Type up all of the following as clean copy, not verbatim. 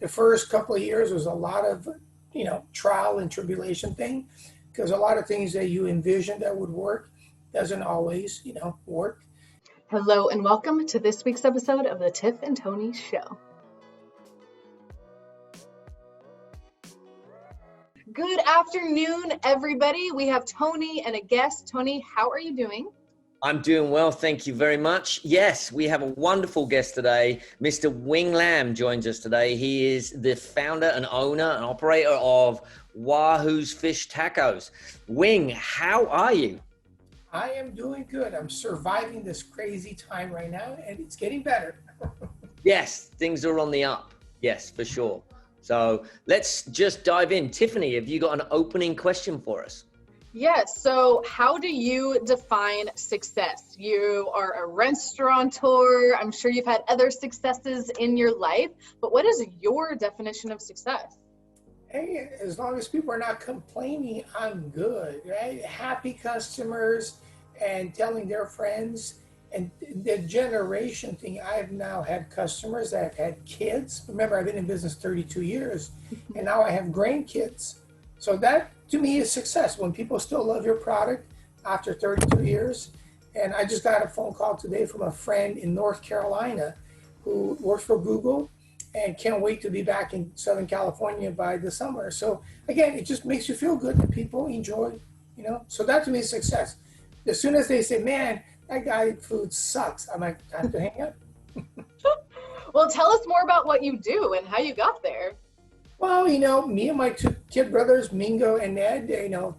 the first couple of years was a lot of, trial and tribulation thing, because a lot of things that you envisioned that would work doesn't always, work. Hello and welcome to this week's episode of the Tiff and Tony Show. Good afternoon, everybody. We have Tony and a guest. Tony, how are you doing? I'm doing well, thank you very much. Yes, we have a wonderful guest today. Mr. Wing Lam joins us today. He is the founder and owner and operator of Wahoo's Fish Tacos. Wing, how are you? I am doing good. I'm surviving this crazy time right now, and it's getting better. Yes, things are on the up. Yes, for sure. So let's just dive in. Tiffany, have you got an opening question for us? Yes. So how do you define success? You are a restaurateur. I'm sure you've had other successes in your life, but what is your definition of success? Hey, as long as people are not complaining, I'm good, right? Happy customers and telling their friends. And the generation thing, I've now had customers that have had kids. Remember, I've been in business 32 years, and now I have grandkids. So that, to me, is success, when people still love your product after 32 years. And I just got a phone call today from a friend in North Carolina who works for Google and can't wait to be back in Southern California by the summer. So again, it just makes you feel good that people enjoy, So that to me is success. As soon as they say, man, that guy food sucks, I'm like, time to hang up. Well, tell us more about what you do and how you got there. Well, me and my two kid brothers, Mingo and Ned,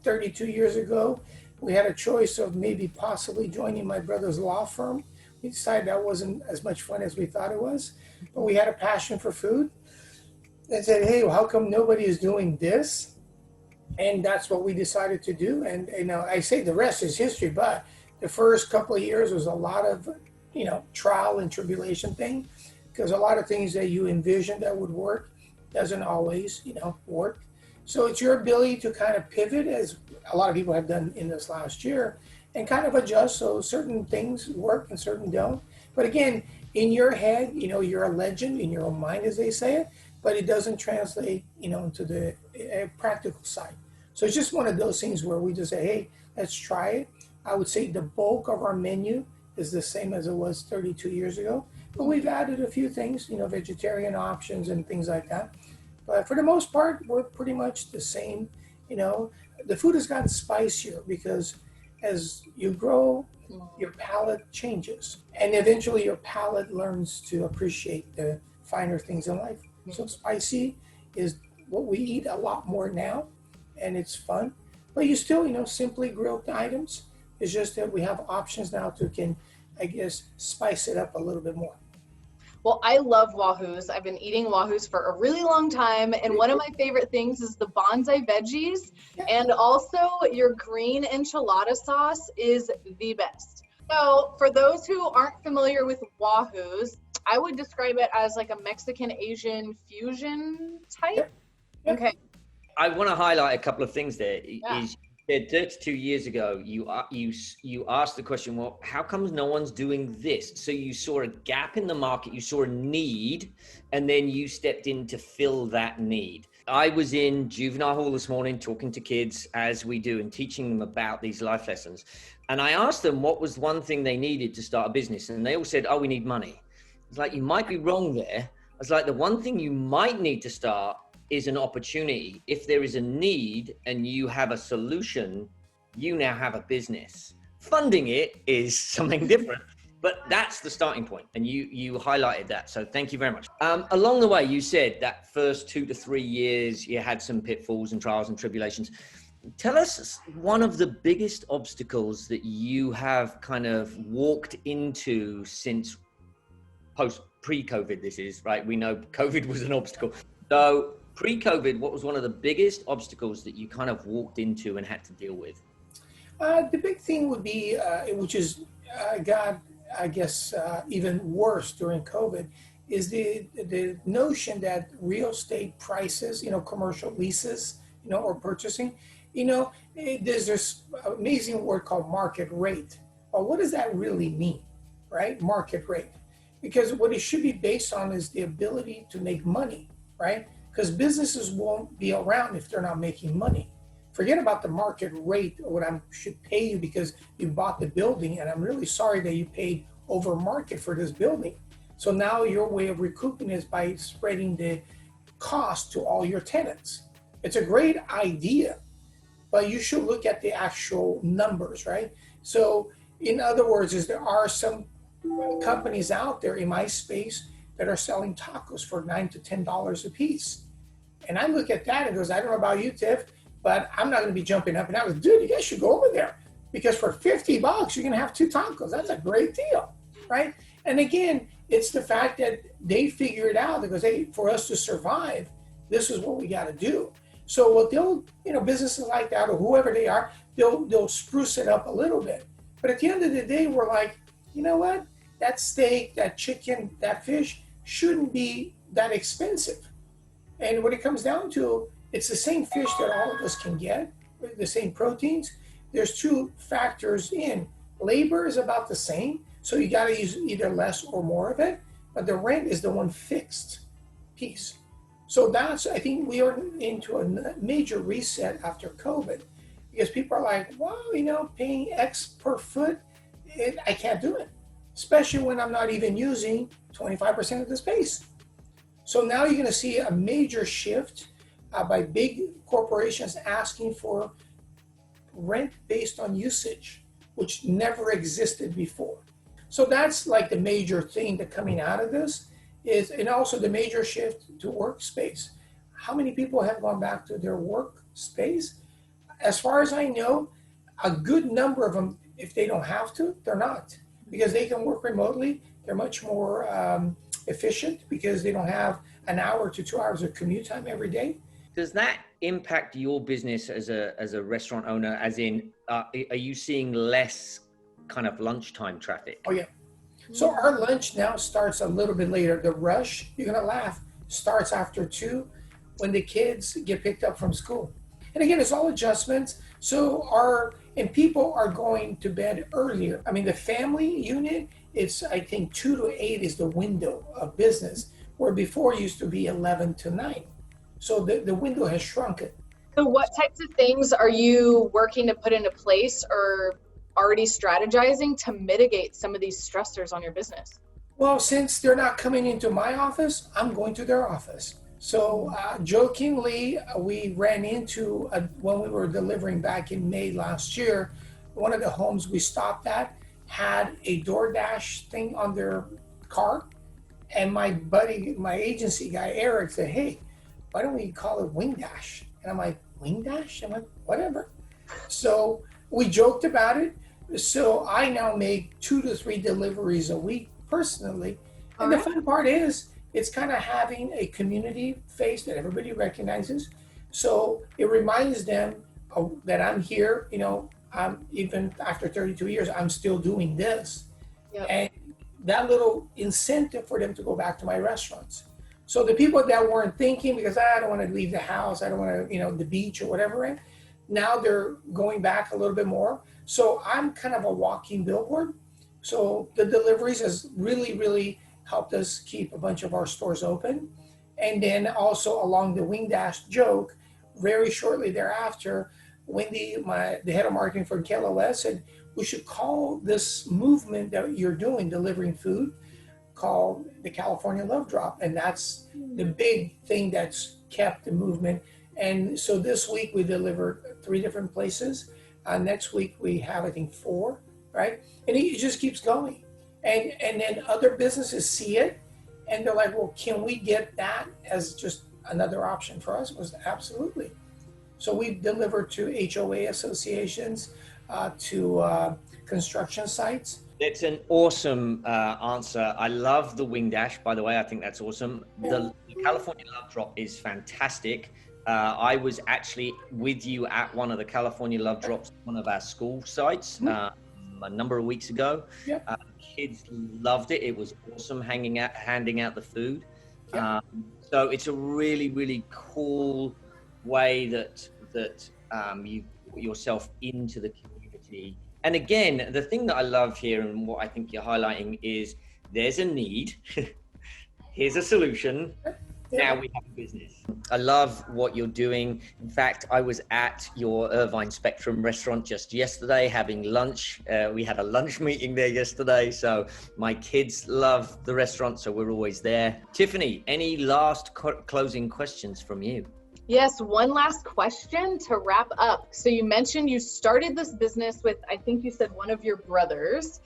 32 years ago, we had a choice of maybe possibly joining my brother's law firm. We decided that wasn't as much fun as we thought it was, but we had a passion for food and said, hey, well, how come nobody is doing this? And that's what we decided to do. And, I say the rest is history, but the first couple of years was a lot of, trial and tribulation thing, because a lot of things that you envisioned that would work doesn't always, work. So it's your ability to kind of pivot, as a lot of people have done in this last year, and kind of adjust. So certain things work and certain don't. But again, in your head, you're a legend in your own mind, as they say it, but it doesn't translate, into the practical side. So it's just one of those things where we just say, hey, let's try it. I would say the bulk of our menu is the same as it was 32 years ago. But we've added a few things, vegetarian options and things like that. But for the most part, we're pretty much the same. The food has gotten spicier because as you grow, your palate changes. And eventually your palate learns to appreciate the finer things in life. So spicy is what we eat a lot more now, and it's fun. But you still, simply grilled items. It's just that we have options now to spice it up a little bit more. Well, I love Wahoos. I've been eating Wahoos for a really long time. And one of my favorite things is the bonsai veggies. And also your green enchilada sauce is the best. So for those who aren't familiar with Wahoos, I would describe it as like a Mexican Asian fusion type. Yep. Okay. I want to highlight a couple of things there. Yeah. Is 32 years ago, you asked the question, well, how comes no one's doing this? So you saw a gap in the market, you saw a need, and then you stepped in to fill that need. I was in juvenile hall this morning talking to kids, as we do, and teaching them about these life lessons. And I asked them what was one thing they needed to start a business. And they all said, oh, we need money. It's like, you might be wrong there. I was like, the one thing you might need to start is an opportunity. If there is a need and you have a solution, you now have a business. Funding it is something different, but that's the starting point. And you highlighted that. So thank you very much. Along the way, you said that first 2 to 3 years, you had some pitfalls and trials and tribulations. Tell us one of the biggest obstacles that you have kind of walked into since pre-COVID, this is, right? We know COVID was an obstacle. So pre-COVID, what was one of the biggest obstacles that you kind of walked into and had to deal with? The big thing would be, which is got, I guess, even worse during COVID, is the notion that real estate prices, commercial leases, or purchasing, there's this amazing word called market rate. Well, what does that really mean, right? Market rate. Because what it should be based on is the ability to make money. right? Because businesses won't be around if they're not making money. Forget about the market rate or what I should pay you because you bought the building, and I'm really sorry that you paid over market for this building. So now your way of recouping is by spreading the cost to all your tenants. It's a great idea, but you should look at the actual numbers, right? So in other words, is there are some companies out there in my space that are selling tacos for $9 to $10 a piece. And I look at that and goes, I don't know about you, Tiff, but I'm not going to be jumping up and down. Dude, you guys should go over there because for $50, you're going to have 2 tacos. That's a great deal, right? And again, it's the fact that they figure it out. They goes, hey, for us to survive, this is what we got to do. So what they'll, businesses like that or whoever they are, they'll spruce it up a little bit. But at the end of the day, we're like, you know what? That steak, that chicken, that fish shouldn't be that expensive. And when it comes down to, it's the same fish that all of us can get, the same proteins. There's 2 factors in. Labor is about the same, so you got to use either less or more of it, but the rent is the one fixed piece. So I think we are into a major reset after COVID because people are like, wow, paying X per foot, I can't do it, especially when I'm not even using 25% of the space. So now you're going to see a major shift by big corporations asking for rent based on usage, which never existed before. So that's like the major thing that coming out of this is, and also the major shift to workspace. How many people have gone back to their workspace? As far as I know, a good number of them, if they don't have to, they're not, because they can work remotely. They're much more efficient because they don't have an hour to 2 hours of commute time every day. Does that impact your business as a restaurant owner? As in, are you seeing less kind of lunchtime traffic? Oh yeah. So our lunch now starts a little bit later. The rush, you're gonna laugh, starts after 2 when the kids get picked up from school. And again, it's all adjustments. So people are going to bed earlier. I mean, the family unit, it's I think 2 to 8 is the window of business, where before it used to be 11 to 9. So the window has shrunken. So what types of things are you working to put into place or already strategizing to mitigate some of these stressors on your business? Well, since they're not coming into my office, I'm going to their office. So jokingly, we ran into, when we were delivering back in May last year, one of the homes we stopped at had a DoorDash thing on their car. And my buddy, my agency guy, Eric, said, hey, why don't we call it Wing Dash? And I'm like, Wing Dash? I'm like, whatever. So we joked about it. So I now make 2 to 3 deliveries a week personally. And the fun part is, it's kind of having a community face that everybody recognizes. So it reminds them that I'm here, I'm even after 32 years, I'm still doing this. Yep. And that little incentive for them to go back to my restaurants. So the people that weren't thinking, because I don't want to leave the house, I don't want to, the beach or whatever, now they're going back a little bit more. So I'm kind of a walking billboard. So the deliveries has really, really helped us keep a bunch of our stores open. And then also along the Wing Dash joke, very shortly thereafter, Wendy, the head of marketing for KLOS, said, we should call this movement that you're doing, delivering food, called the California Love Drop. And that's the big thing that's kept the movement. And so this week we delivered 3 different places. Next week we have, I think, 4, right? And it just keeps going. And then other businesses see it and they're like, well, can we get that as just another option for us? Was absolutely. So we've delivered to HOA associations, to construction sites. It's an awesome answer. I love the Wing Dash, by the way. I think that's awesome. The California Love Drop is fantastic. I was actually with you at one of the California Love Drops, one of our school sites, a number of weeks ago. Yep. Kids loved it. It was awesome handing out the food. Yep. So it's a really, really cool way that you put yourself into the community. And again, the thing that I love here and what I think you're highlighting is there's a need, here's a solution, Now we have a business. I love what you're doing. In fact, I was at your Irvine Spectrum restaurant just yesterday having lunch. We had a lunch meeting there yesterday. So my kids love the restaurant, so we're always there. Tiffany, any last closing questions from you? Yes, one last question to wrap up. So you mentioned you started this business with, I think you said one of your brothers,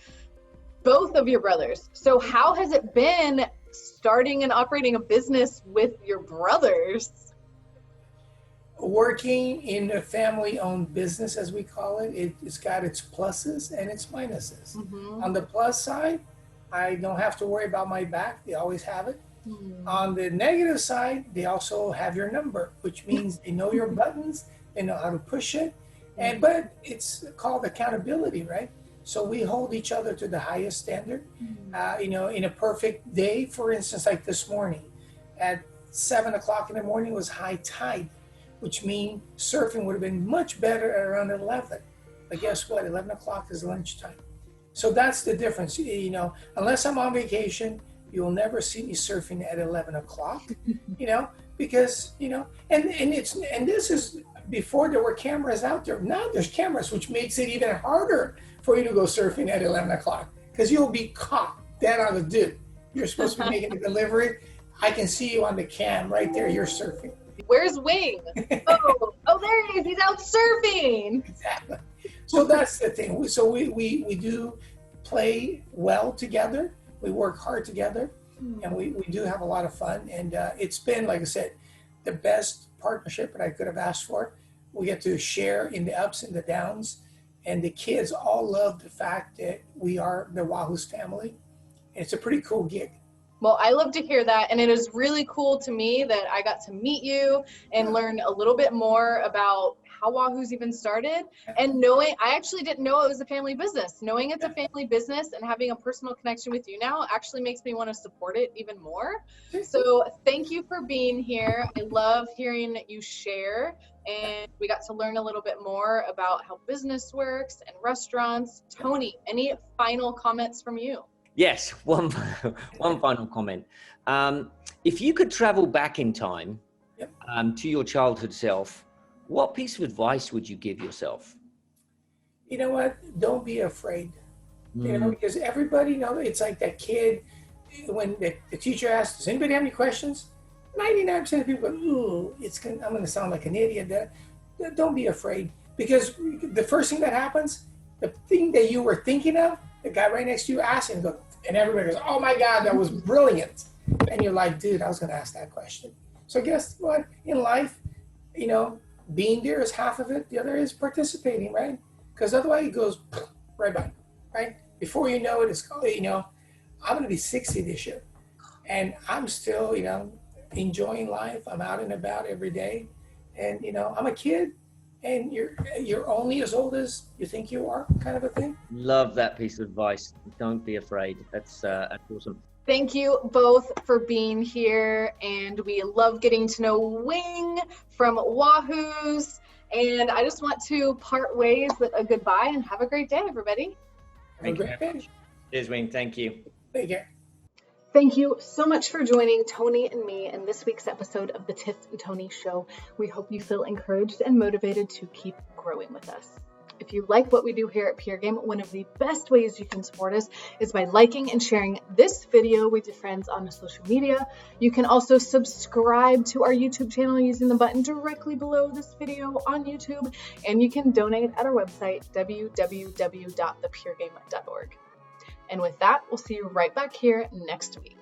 both of your brothers. So how has it been starting and operating a business with your brothers? Working in a family-owned business, as we call it, it's got its pluses and its minuses. Mm-hmm. On the plus side, I don't have to worry about my back. They always have it. Mm-hmm. On the negative side, they also have your number, which means they know your buttons, they know how to push it, but it's called accountability, right? So we hold each other to the highest standard. In a perfect day, for instance, like this morning, at 7 o'clock in the morning was high tide, which means surfing would have been much better at around 11. But guess what? 11 o'clock is lunchtime. So that's the difference. Unless I'm on vacation, you'll never see me surfing at 11 o'clock, because, and this is before there were cameras out there. Now there's cameras, which makes it even harder for you to go surfing at 11 o'clock because you'll be caught dead on the dip. You're supposed to be making a delivery. I can see you on the cam right there. You're surfing. Where's Wing? Oh, there he is. He's out surfing. Exactly. So that's the thing. So we do play well together. We work hard together, and we do have a lot of fun. And it's been, like I said, the best partnership that I could have asked for. We get to share in the ups and the downs. And the kids all love the fact that we are the Wahoo's family. And it's a pretty cool gig. Well, I love to hear that. And it is really cool to me that I got to meet you and learn a little bit more about how Wahoo's even started. And I actually didn't know it was a family business. Knowing it's a family business and having a personal connection with you now actually makes me want to support it even more. So thank you for being here. I love hearing you share. And we got to learn a little bit more about how business works and restaurants. Tony, any final comments from you? Yes, one final comment. If you could travel back in time to your childhood self, what piece of advice would you give yourself? You know what? Don't be afraid. Because everybody it's like that kid when the teacher asks, does anybody have any questions? 99% of people go, ooh, I'm going to sound like an idiot. Don't be afraid. Because the first thing that happens, the thing that you were thinking of, the guy right next to you asks and everybody goes, oh my God, that was brilliant. And you're like, dude, I was going to ask that question. So guess what? In life, being there is half of it. The other is participating, right? Because otherwise it goes right by, right? Before you know it, it's, I'm going to be 60 this year. And I'm still, enjoying life. I'm out and about every day. And, I'm a kid. And you're only as old as you think you are, kind of a thing. Love that piece of advice. Don't be afraid. That's awesome. Thank you both for being here, and we love getting to know Wing from Wahoo's. And I just want to part ways with a goodbye and have a great day, everybody. Have a great day. Cheers, Wing. Thank you. Take care. Thank you so much for joining Tony and me in this week's episode of the Tiff and Tony Show. We hope you feel encouraged and motivated to keep growing with us. If you like what we do here at Pure Game, one of the best ways you can support us is by liking and sharing this video with your friends on social media. You can also subscribe to our YouTube channel using the button directly below this video on YouTube, and you can donate at our website, www.thepuregame.org. And with that, we'll see you right back here next week.